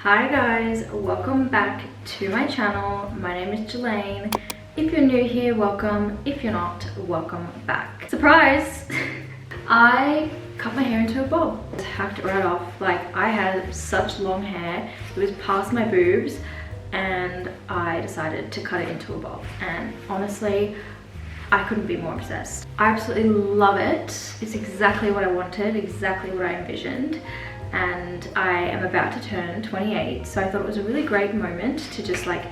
Hi guys, welcome back to my channel. My name is Jelaine. If you're new here, welcome. If you're not, welcome back. Surprise! I cut my hair into a bob. I hacked it right off. Like, I had such long hair, it was past my boobs, and I decided to cut it into a bob. And honestly, I couldn't be more obsessed. I absolutely love it. It's exactly what I wanted, exactly what I envisioned. And I am about to turn 28, so I thought it was a really great moment to just like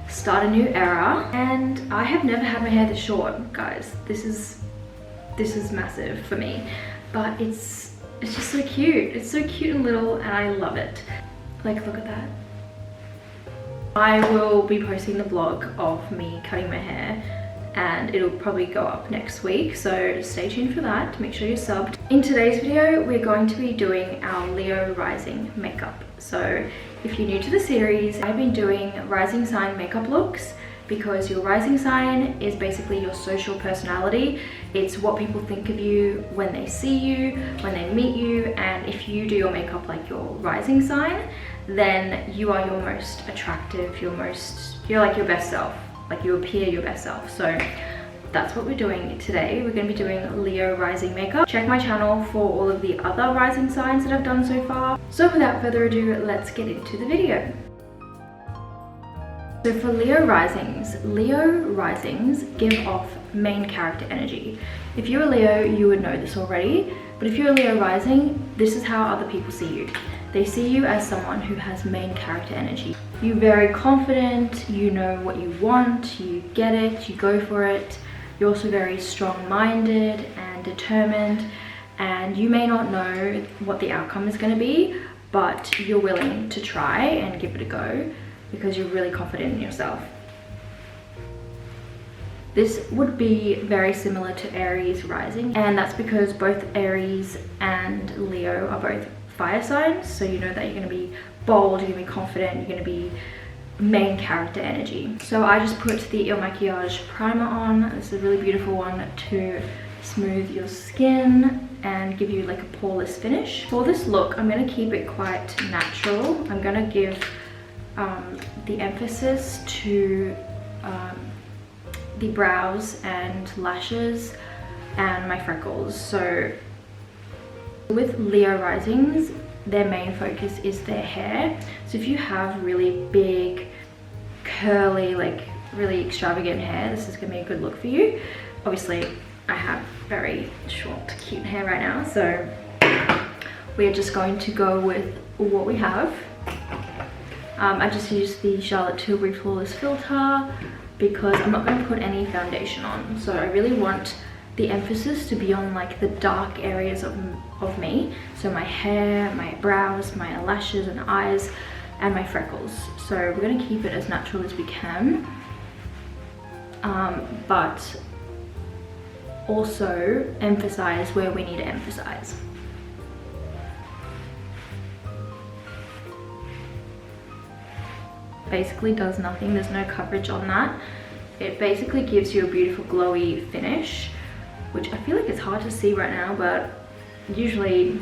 start a new era. And I have never had my hair this short, guys. This is massive for me, but it's just so cute. It's so cute and little, and I love it. Like, look at that. I will be posting the vlog of me cutting my hair, and it'll probably go up next week, so stay tuned for that. Make sure you're subbed. In today's video, we're going to be doing our Leo rising makeup. So if you're new to the series, I've been doing rising sign makeup looks because your rising sign is basically your social personality. It's what people think of you when they see you, when they meet you, and if you do your makeup like your rising sign, then you are your most attractive, you're like your best self. Like, you appear your best self. So that's what we're doing today. We're going to be doing Leo rising makeup. Check my channel for all of the other rising signs that I've done so far. So without further ado, let's get into the video. So for Leo risings give off main character energy. If you're a Leo, you would know this already, but if you're a Leo rising, this is how other people see you. They see you as someone who has main character energy. You're very confident, you know what you want, you get it, you go for it. You're also very strong-minded and determined, and you may not know what the outcome is going to be, but you're willing to try and give it a go because you're really confident in yourself. This would be very similar to Aries rising, and that's because both Aries and Leo are both fire signs, so you know that you're going to be bold, you're going to be confident, you're going to be main character energy. So I just put the Il Makiage primer on. This is a really beautiful one to smooth your skin and give you like a poreless finish. For this look, I'm going to keep it quite natural. I'm going to give the emphasis to the brows and lashes and my freckles. So with Leo risings, their main focus is their hair. So if you have really big, curly, like really extravagant hair, this is gonna be a good look for you. Obviously, I have very short, cute hair right now, so we're just going to go with what we have. I just used the Charlotte Tilbury Flawless Filter because I'm not going to put any foundation on. So I really want the emphasis to be on like the dark areas of me. So my hair, my brows, my lashes and eyes, and my freckles. So we're going to keep it as natural as we can. But also emphasize where we need to emphasize. Basically does nothing, there's no coverage on that. It basically gives you a beautiful glowy finish, which I feel like it's hard to see right now, but usually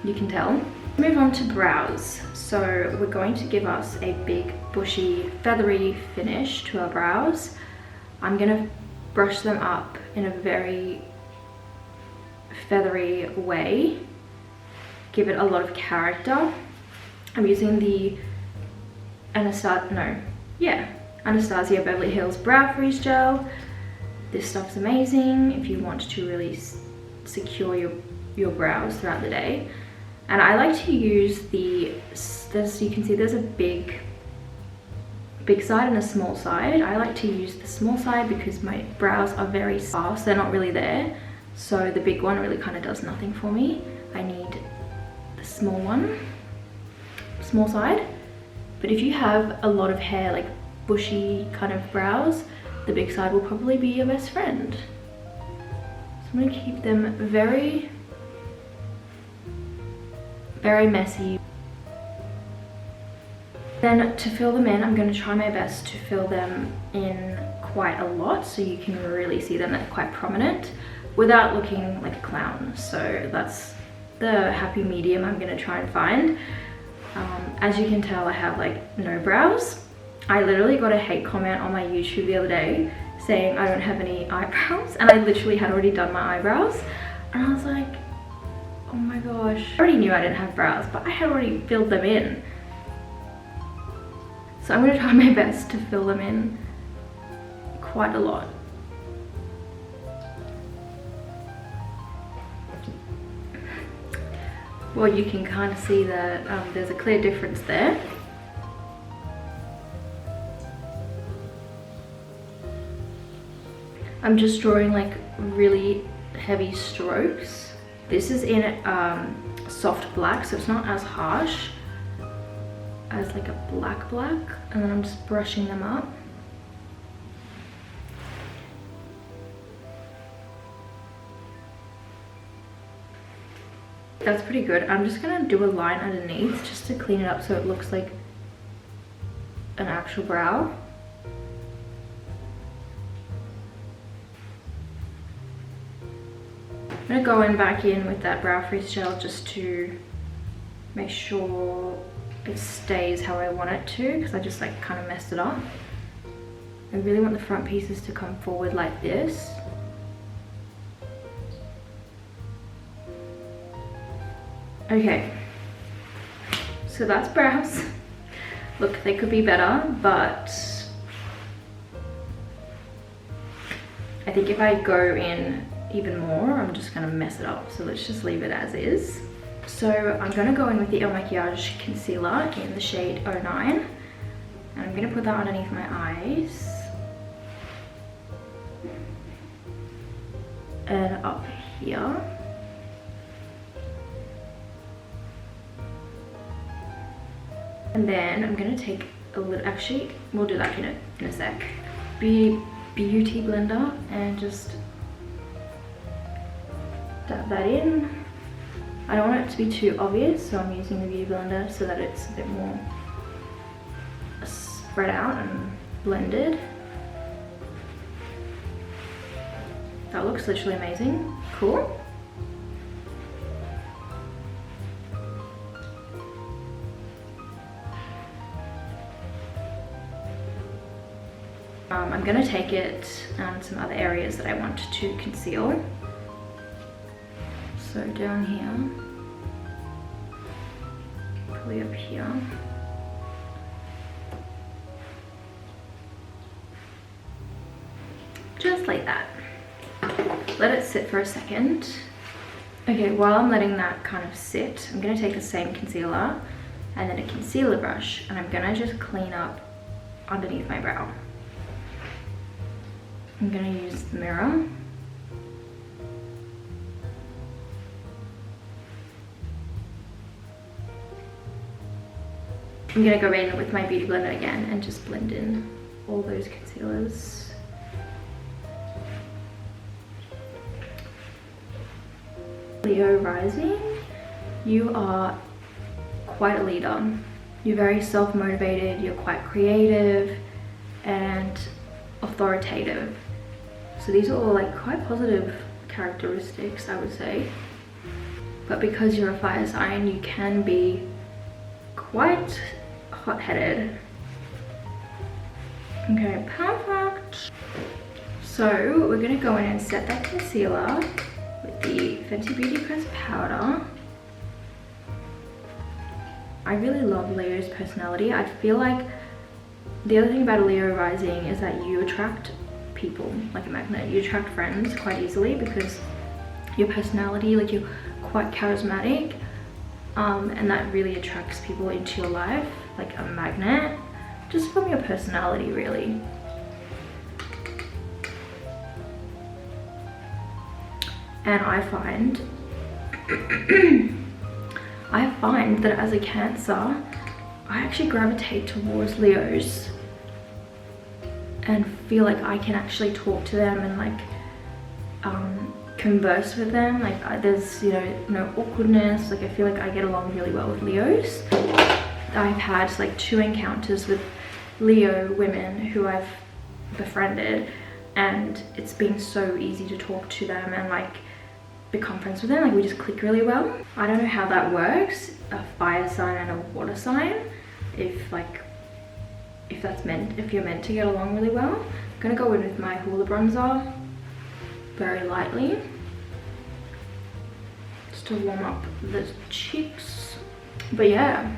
you can tell. Move on to brows. So we're going to give us a big bushy feathery finish to our brows. I'm gonna brush them up in a very feathery way, give it a lot of character. I'm using the Anastasia Beverly Hills Brow Freeze Gel. This stuff's amazing if you want to really secure your brows throughout the day. And I like to use you can see there's a big side and a small side. I like to use the small side because my brows are very sparse, they're not really there. So the big one really kind of does nothing for me. I need the small side. But if you have a lot of hair, like bushy kind of brows, the big side will probably be your best friend. So I'm going to keep them very, very messy. Then to fill them in, I'm going to try my best to fill them in quite a lot so you can really see them, they're quite prominent, without looking like a clown. So that's the happy medium I'm going to try and find. As you can tell, I have like no brows. I literally got a hate comment on my YouTube the other day saying I don't have any eyebrows, and I literally had already done my eyebrows, and I was like, oh my gosh. I already knew I didn't have brows, but I had already filled them in. So I'm gonna try my best to fill them in quite a lot. Well, you can kind of see that there's a clear difference there. I'm just drawing like really heavy strokes. This is in soft black, so it's not as harsh as like a black, and then I'm just brushing them up. That's pretty good. I'm just gonna do a line underneath just to clean it up so it looks like an actual brow. I'm gonna go in back in with that brow freeze gel just to make sure it stays how I want it to, because I just like kind of messed it up. I really want the front pieces to come forward like this. Okay, so that's brows. Look, they could be better, but I think if I go in even more, I'm just gonna mess it up. So let's just leave it as is. So I'm gonna go in with the El Maquillage concealer in the shade 09, and I'm gonna put that underneath my eyes and up here. And then I'm gonna take a little, actually we'll do that in a sec, beauty blender, and just dab that in. I don't want it to be too obvious, so I'm using the beauty blender so that it's a bit more spread out and blended. That looks literally amazing. Cool. I'm gonna take it some other areas that I want to conceal. So down here, probably up here. Just like that. Let it sit for a second. Okay, while I'm letting that kind of sit, I'm gonna take the same concealer and then a concealer brush, and I'm gonna just clean up underneath my brow. I'm gonna use the mirror. I'm gonna go in with my beauty blender again and just blend in all those concealers. Leo rising, you are quite a leader. You're very self-motivated, you're quite creative and authoritative. So these are all like quite positive characteristics, I would say. But because you're a fire sign, you can be quite hot-headed. Okay, perfect. So we're gonna go in and set that concealer with the Fenty Beauty Press powder. I really love Leo's personality. I feel like the other thing about a Leo rising is that you attract people like a magnet. You attract friends quite easily because your personality, like you're quite charismatic, and that really attracts people into your life like a magnet, just from your personality really. And I find that as a Cancer, I actually gravitate towards Leos and feel like I can actually talk to them and like converse with them. Like there's, you know, no awkwardness. Like I feel like I get along really well with Leos. I've had like 2 encounters with Leo women who I've befriended, and it's been so easy to talk to them, and like become friends with them. Like we just click really well. I don't know how that works, a fire sign and a water sign, if you're meant to get along really well. I'm gonna go in with my Hoola bronzer very lightly, just to warm up the cheeks. But yeah,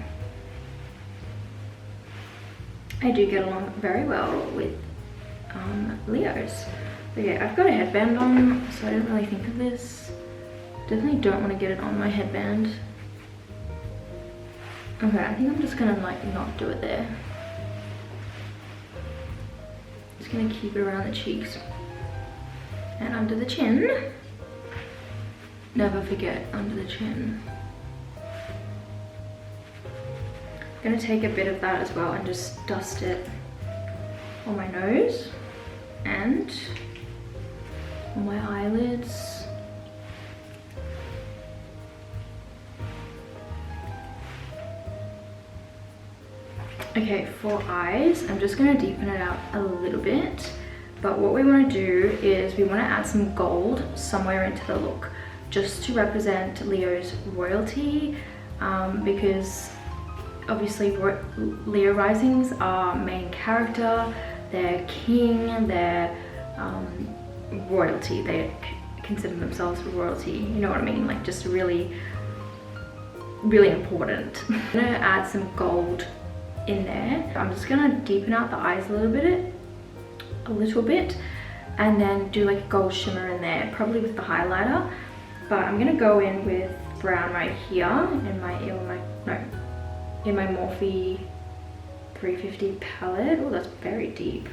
I do get along very well with Leos. Okay, I've got a headband on, so I didn't really think of this. Definitely don't want to get it on my headband. Okay, I think I'm just gonna like not do it there. Just gonna keep it around the cheeks and under the chin. Never forget under the chin. I'm gonna take a bit of that as well and just dust it on my nose and on my eyelids. Okay, for eyes, I'm just gonna deepen it out a little bit, but what we wanna do is we wanna add some gold somewhere into the look, just to represent Leo's royalty, because obviously Leo risings are main character, they're king, they're royalty, they consider themselves royalty, you know what I mean, like just really, really important. I'm gonna add some gold in there. I'm just gonna deepen out the eyes a little bit, and then do like a gold shimmer in there, probably with the highlighter, but I'm gonna go in with brown right here in my Morphe 350 palette. Oh, that's very deep.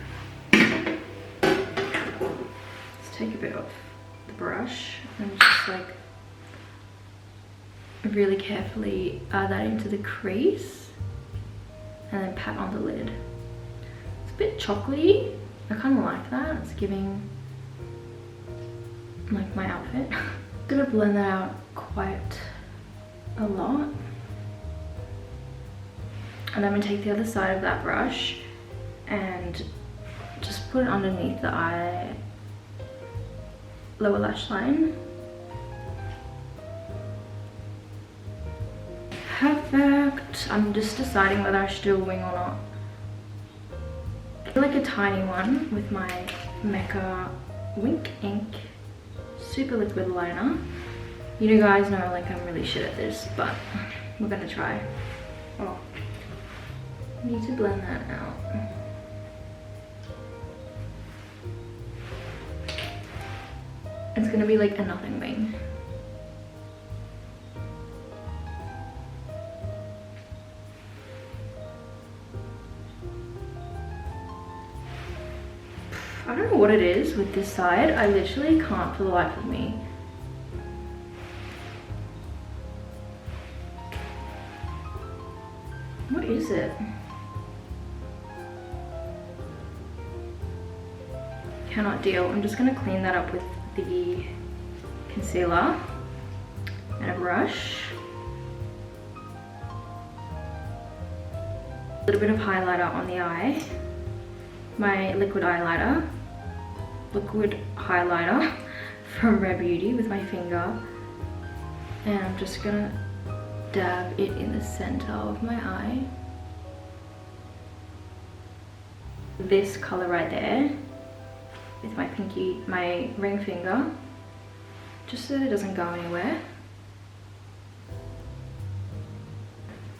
Let's take a bit off the brush and just like really carefully add that into the crease and then pat on the lid. It's a bit chocolatey. I kind of like that. It's giving like my outfit. I'm gonna blend that out quite a lot. And I'm gonna take the other side of that brush and just put it underneath the eye, lower lash line. Perfect. I'm just deciding whether I should do a wing or not. I feel like a tiny one with my Mecca Wink Ink Super Liquid Liner. You guys know like I'm really shit at this, but we're gonna try. Oh, I need to blend that out. It's gonna be like a nothing wing. I don't know what it is with this side. I literally can't for the life of me. What is it? Cannot deal. I'm just gonna clean that up with the concealer and a brush. A little bit of highlighter on the eye. My liquid highlighter from Rare Beauty with my finger, and I'm just gonna dab it in the center of my eye. This color right there with my ring finger, just so that it doesn't go anywhere.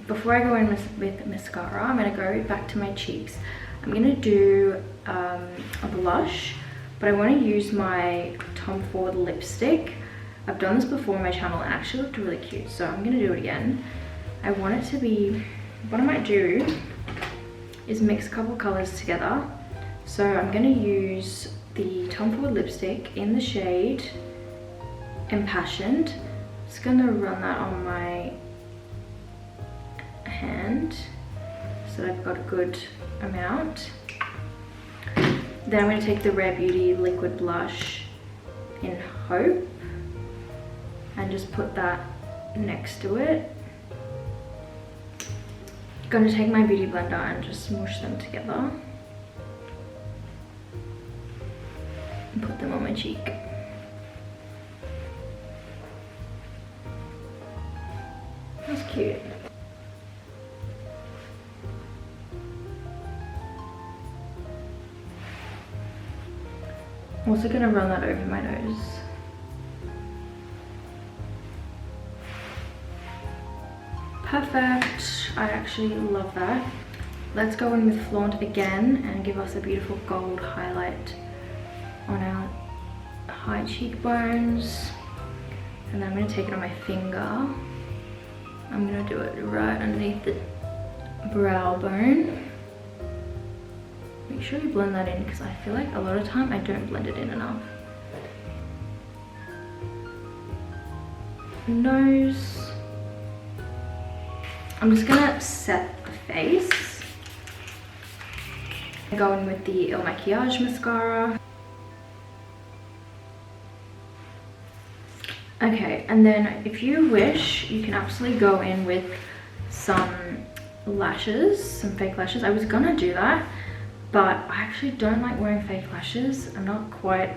Before I go in with mascara, I'm gonna go back to my cheeks. I'm gonna do a blush, but I want to use my Tom Ford lipstick. I've done this before on my channel and actually looked really cute, so I'm gonna do it again. I want it to be, what I might do is mix a couple colors together. So I'm gonna use the Tom Ford lipstick in the shade Impassioned. Just gonna run that on my hand so that I've got a good amount. Then I'm going to take the Rare Beauty liquid blush in Hope and just put that next to it. Going to take my beauty blender and just smush them together and put them on my cheek. cute. I'm also gonna run that over my nose. Perfect. I actually love that. Let's go in with Flaunt again and give us a beautiful gold highlight on our high cheekbones. And then I'm going to take it on my finger. I'm going to do it right underneath the brow bone. Make sure you blend that in because I feel like a lot of time I don't blend it in enough. Nose. I'm just going to set the face. Go in with the Il Makiage mascara. Okay, and then if you wish, you can absolutely go in with some lashes, some fake lashes. I was gonna do that, but I actually don't like wearing fake lashes. I'm not quite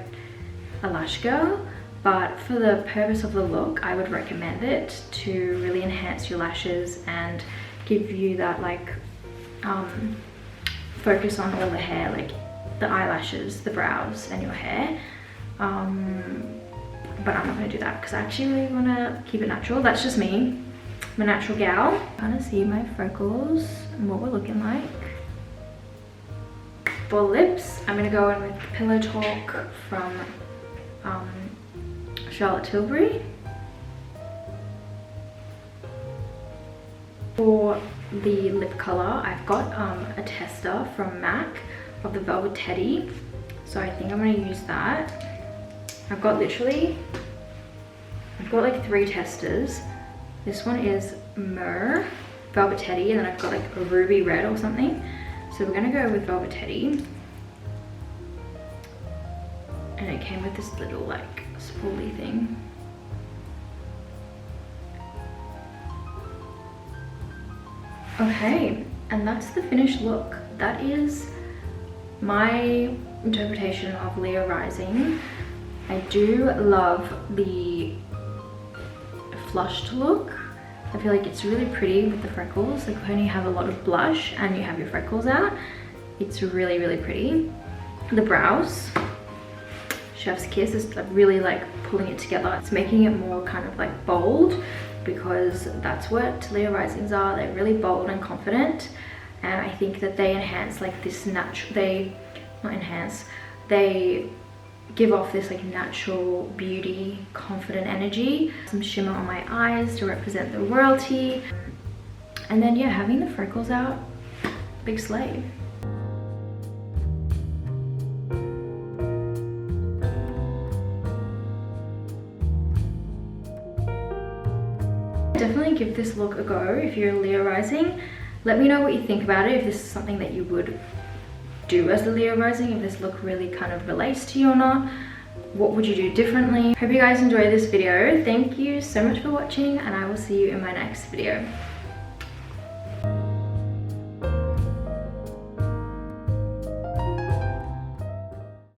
a lash girl, but for the purpose of the look, I would recommend it to really enhance your lashes and give you that like focus on all the hair, like the eyelashes, the brows, and your hair. But I'm not going to do that because I actually really want to keep it natural. That's just me. I'm a natural gal. Kind of see my freckles and what we're looking like. For lips, I'm going to go in with Pillow Talk from Charlotte Tilbury. For the lip color, I've got a tester from MAC of the Velvet Teddy. So I think I'm going to use that. I've got like 3 testers. This one is Myrrh, Velvet Teddy, and then I've got like a ruby red or something. So we're gonna go with Velvet Teddy. And it came with this little like spoolie thing. Okay, and that's the finished look. That is my interpretation of Leo Rising. I do love the flushed look. I feel like it's really pretty with the freckles. Like when you have a lot of blush and you have your freckles out, it's really, really pretty. The brows, Chef's Kiss is really like pulling it together. It's making it more kind of like bold because that's what Leo Risings are. They're really bold and confident. And I think that they enhance like this natural, they give off this like natural beauty, confident energy. Some shimmer on my eyes to represent the royalty. And then yeah, having the freckles out, big slay. Definitely give this look a go if you're a Leo Rising. Let me know what you think about it, if this is something that you would do as the Leo Rising, if this look really kind of relates to you or not. What would you do differently? Hope you guys enjoyed this video. Thank you so much for watching and I will see you in my next video.